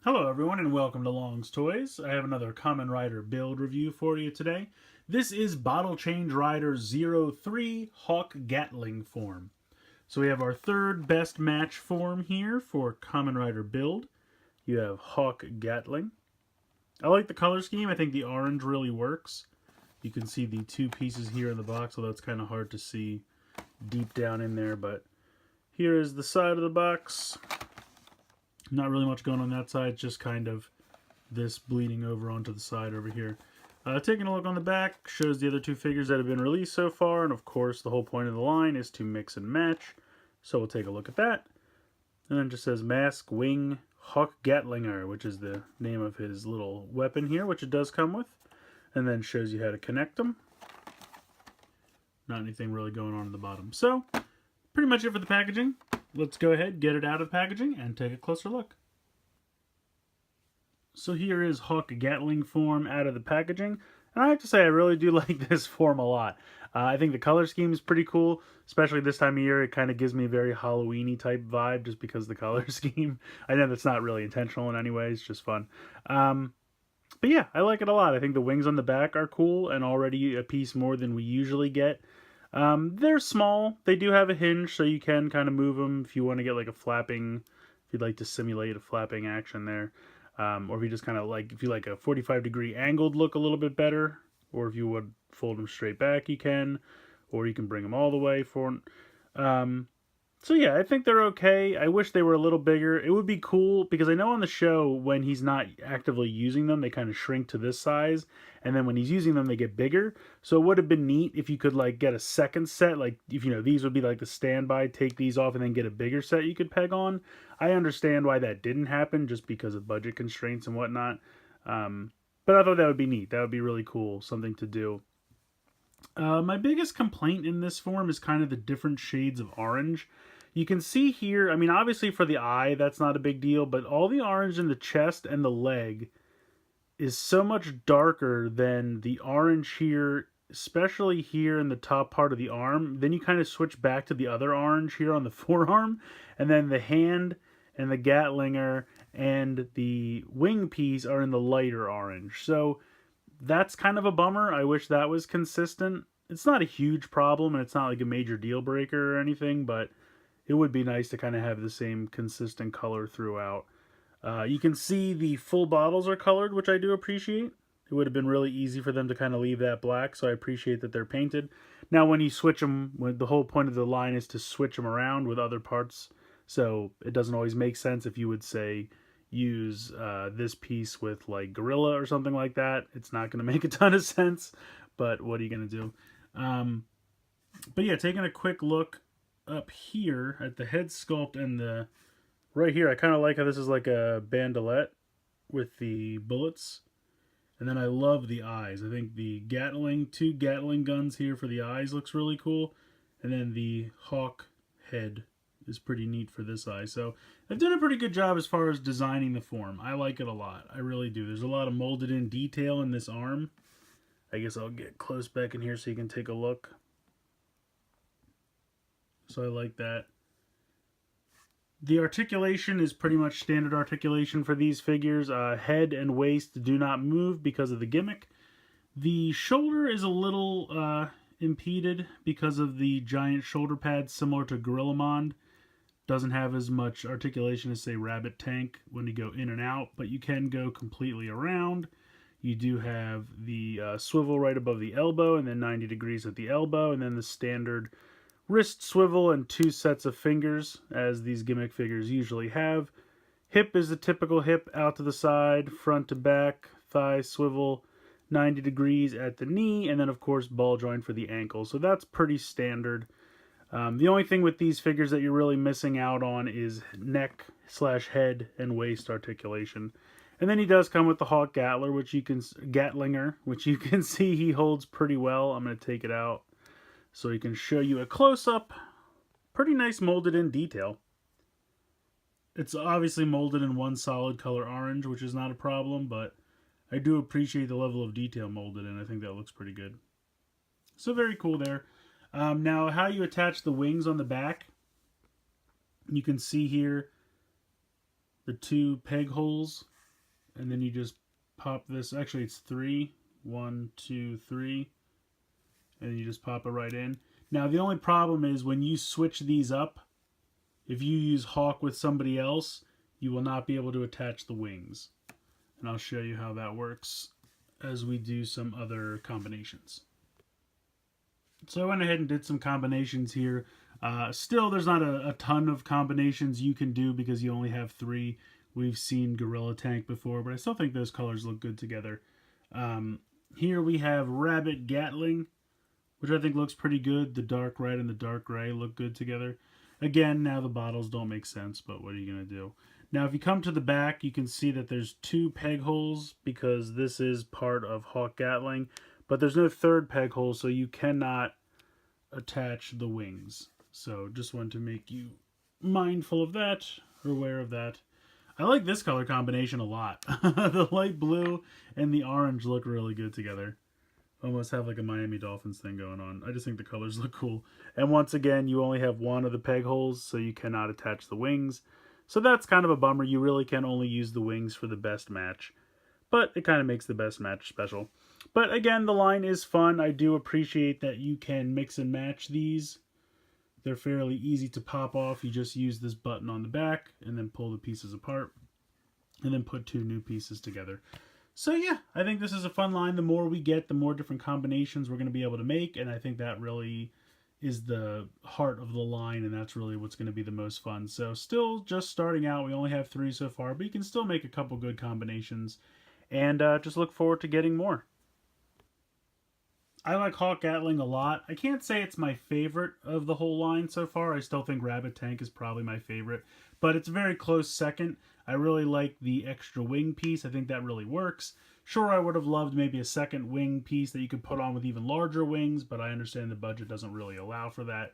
Hello everyone and welcome to Long's Toys. I have another Kamen Rider build review for you today. This is Bottle Change Rider 03 Hawk Gatling form. So we have our third best match form here for Kamen Rider build. You have Hawk Gatling. I like the color scheme. I think the orange really works. You can see the two pieces here in the box, although it's kind of hard to see deep down in there, but here is the side of the box. Not really much going on that side, just kind of this bleeding over onto the side over here. Taking a look on the back, shows the other two figures that have been released so far, and of course the whole point of the line is to mix and match. So we'll take a look at that. And then it just says Mask, Wing, Hawk Gatlinger, which is the name of his little weapon here, which it does come with. And then shows you how to connect them. Not anything really going on in the bottom. So, pretty much it for the packaging. Let's go ahead, get it out of the packaging, and take a closer look. So here is Hawk Gatling form out of the packaging. And I have to say, I really do like this form a lot. I think the color scheme is pretty cool, especially this time of year. It kind of gives me a very Halloween-y type vibe just because of the color scheme. I know that's not really intentional in any way, it's just fun. But yeah, I like it a lot. I think the wings on the back are cool and already a piece more than we usually get. They're small. They do have a hinge, so you can kind of move them if you want to get like a flapping, if you'd like to simulate a flapping action there. Or if you just kind of like, if you like a 45-degree angled look a little bit better, or if you would fold them straight back, you can, or you can bring them all the way for. So yeah, I think they're okay. I wish they were a little bigger. It would be cool because I know on the show when he's not actively using them, they kind of shrink to this size, and then when he's using them, they get bigger. So it would have been neat if you could like get a second set, like if you know these would be like the standby, take these off, and then get a bigger set you could peg on. I understand why that didn't happen, just because of budget constraints and whatnot. But I thought that would be neat. That would be really cool, something to do. My biggest complaint in this form is kind of the different shades of orange. You can see here, I mean, obviously for the eye, that's not a big deal, but all the orange in the chest and the leg is so much darker than the orange here, especially here in the top part of the arm. Then you kind of switch back to the other orange here on the forearm, and then the hand and the Gatlinger and the wing piece are in the lighter orange. So that's kind of a bummer. I wish that was consistent. It's not a huge problem, and it's not like a major deal breaker or anything, but it would be nice to kind of have the same consistent color throughout. You can see the full bottles are colored, which I do appreciate. It would have been really easy for them to kind of leave that black, so I appreciate that they're painted. Now, when you switch them, the whole point of the line is to switch them around with other parts, so it doesn't always make sense if you would say use this piece with like Gorilla or something like that. It's not going to make a ton of sense, but what are you going to do? But yeah, taking a quick look up here at the head sculpt and the right here, I kind of like how this is like a bandolette with the bullets. And then I love the eyes. I think the Gatling, two Gatling guns here for the eyes looks really cool. And then the hawk head is pretty neat for this eye. So I've done a pretty good job as far as designing the form. I like it a lot. I really do. There's a lot of molded in detail in this arm. I guess I'll get close back in here so you can take a look. So I like that. The articulation is pretty much standard articulation for these figures. Head and waist do not move because of the gimmick. The shoulder is a little impeded because of the giant shoulder pads similar to Gorillamon. Doesn't have as much articulation as, say, Rabbit Tank when you go in and out, but you can go completely around. You do have the swivel right above the elbow, and then 90 degrees at the elbow, and then the standard wrist swivel and two sets of fingers, as these gimmick figures usually have. Hip is the typical hip out to the side, front to back, thigh swivel, 90 degrees at the knee, and then of course ball joint for the ankle. So that's pretty standard. The only thing with these figures that you're really missing out on is neck / head and waist articulation. And then he does come with the Hawk Gatlinger, which you can see he holds pretty well. I'm going to take it out so he can show you a close-up. Pretty nice molded in detail. It's obviously molded in one solid color orange, which is not a problem, but I do appreciate the level of detail molded in. I think that looks pretty good. So very cool there. Now, how you attach the wings on the back, you can see here the two peg holes and then you just pop this. Actually, it's 3. 1, 2, 3. And you just pop it right in. Now, the only problem is when you switch these up, if you use Hawk with somebody else, you will not be able to attach the wings. And I'll show you how that works as we do some other combinations. So I went ahead and did some combinations here. Still, there's not a ton of combinations you can do because you only have 3. We've seen Gorilla Tank before, but I still think those colors look good together. Here we have Rabbit Gatling, which I think looks pretty good. The dark red and the dark gray look good together. Again, now the bottles don't make sense, but what are you going to do? Now, if you come to the back, you can see that there's 2 peg holes because this is part of Hawk Gatling, but there's no 3rd peg hole, so you cannot attach the wings. So just wanted to make you mindful of that, or aware of that. I like this color combination a lot. The light blue and the orange look really good together. Almost have like a Miami Dolphins thing going on. I just think the colors look cool. And once again, you only have 1 of the peg holes, so you cannot attach the wings. So that's kind of a bummer. You really can only use the wings for the best match. But it kind of makes the best match special. But again, the line is fun. I do appreciate that you can mix and match these. They're fairly easy to pop off. You just use this button on the back and then pull the pieces apart. And then put 2 new pieces together. So yeah, I think this is a fun line. The more we get, the more different combinations we're going to be able to make, and I think that really is the heart of the line, and that's really what's going to be the most fun. So still just starting out. We only have 3 so far, but you can still make a couple good combinations, and just look forward to getting more. I like Hawk Gatling a lot. I can't say it's my favorite of the whole line so far. I still think Rabbit Tank is probably my favorite, but it's a very close second. I really like the extra wing piece. I think that really works. Sure, I would have loved maybe a second wing piece that you could put on with even larger wings, but I understand the budget doesn't really allow for that.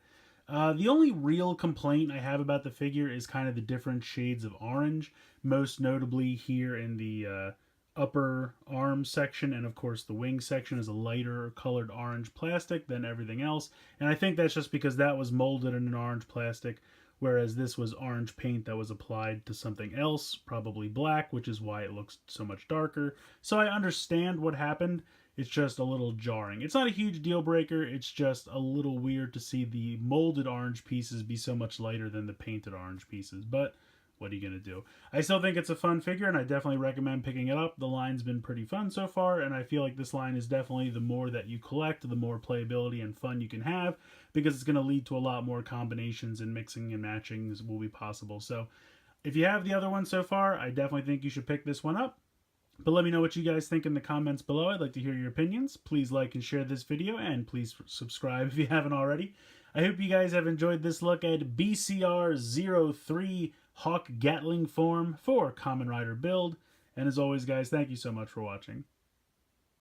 The only real complaint I have about the figure is kind of the different shades of orange, most notably here in the upper arm section, and of course the wing section is a lighter colored orange plastic than everything else, and I think that's just because that was molded in an orange plastic, whereas this was orange paint that was applied to something else, probably black, which is why it looks so much darker. So I understand what happened. It's just a little jarring. It's not a huge deal breaker. It's just a little weird to see the molded orange pieces be so much lighter than the painted orange pieces. But what are you going to do? I still think it's a fun figure, and I definitely recommend picking it up. The line's been pretty fun so far, and I feel like this line is definitely the more that you collect, the more playability and fun you can have, because it's going to lead to a lot more combinations and mixing and matching will be possible. So if you have the other one so far, I definitely think you should pick this one up. But let me know what you guys think in the comments below. I'd like to hear your opinions. Please like and share this video, and please subscribe if you haven't already. I hope you guys have enjoyed this look at BCR-03 Hawk Gatling form for Kamen Rider build. And as always, guys, thank you so much for watching.